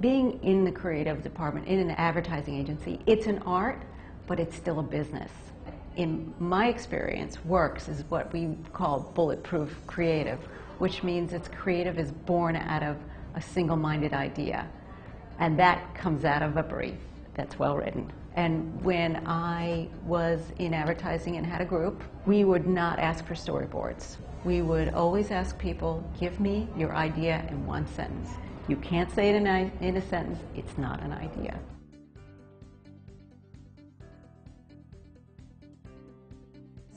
being in the creative department, in an advertising agency, it's an art, but it's still a business. In my experience, works is what we call bulletproof creative, which means it's creative is born out of a single-minded idea. And that comes out of a brief that's well written. And when I was in advertising and had a group, we would not ask for storyboards. We would always ask people, give me your idea in one sentence. You can't say it in a sentence, it's not an idea.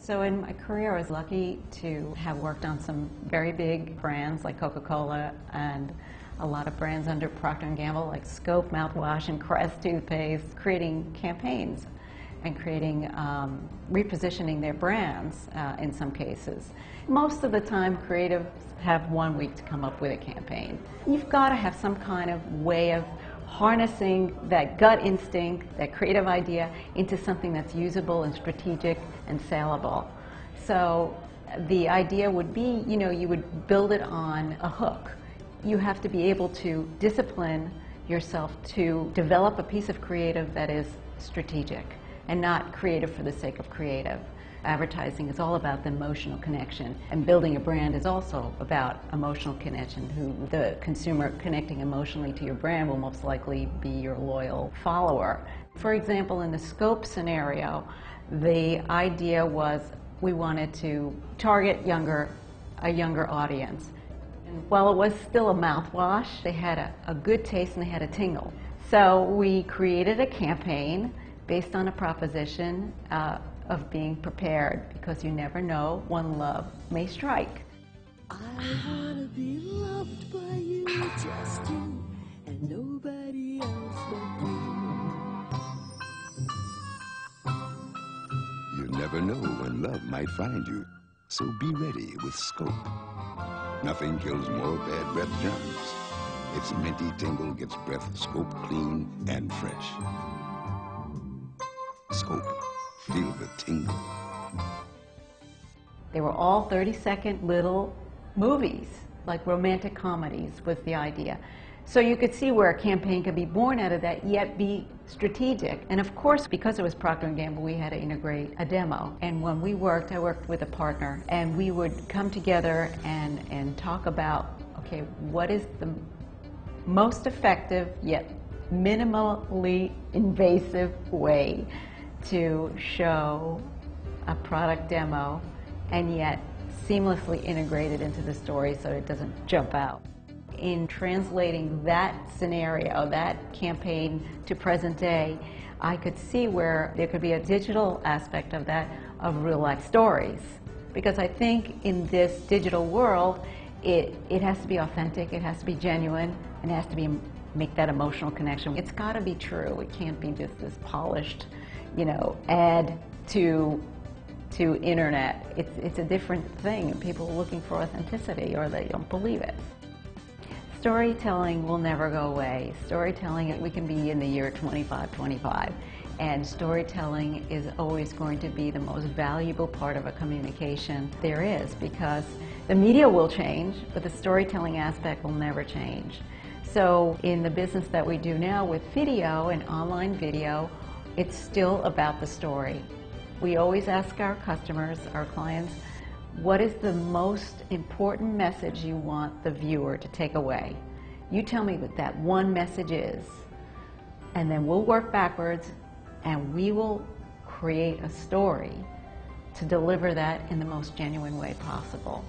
So in my career, I was lucky to have worked on some very big brands like Coca-Cola and a lot of brands under Procter & Gamble like Scope mouthwash and Crest toothpaste, creating campaigns and creating, repositioning their brands in some cases. Most of the time, creatives have 1 week to come up with a campaign. You've got to have some kind of way of harnessing that gut instinct, that creative idea, into something that's usable and strategic and saleable. So the idea would be, you would build it on a hook. You have to be able to discipline yourself to develop a piece of creative that is strategic and not creative for the sake of creative. Advertising is all about the emotional connection, and building a brand is also about emotional connection. The consumer connecting emotionally to your brand will most likely be your loyal follower. For example, in the Scope scenario, the idea was we wanted to target a younger audience. And while it was still a mouthwash, they had a good taste and they had a tingle. So we created a campaign based on a proposition of being prepared, because you never know when love may strike. I wanna be loved by you, just you, and nobody else but you. You never know when love might find you, so be ready with Scope. Nothing kills more bad breath germs. Its minty tingle gets breath Scope clean and fresh. Scope, feel the tingle. They were all 30-second little movies, like romantic comedies was the idea. So you could see where a campaign could be born out of that, yet be strategic. And of course, because it was Procter & Gamble, we had to integrate a demo. And when I worked with a partner, and we would come together and talk about, okay, what is the most effective, yet minimally invasive way to show a product demo and yet seamlessly integrate it into the story so it doesn't jump out. In translating that scenario, that campaign to present day, I could see where there could be a digital aspect of that, of real life stories. Because I think in this digital world, it has to be authentic, it has to be genuine, and it has to make that emotional connection. It's got to be true. It can't be just this polished, ad to internet. It's a different thing, and people are looking for authenticity, or they don't believe it. Storytelling will never go away. Storytelling, we can be in the year 2525, and storytelling is always going to be the most valuable part of a communication there is, because the media will change, but the storytelling aspect will never change. So in the business that we do now with video and online video, it's still about the story. We always ask our customers, our clients, what is the most important message you want the viewer to take away? You tell me what that one message is, and then we'll work backwards and we will create a story to deliver that in the most genuine way possible.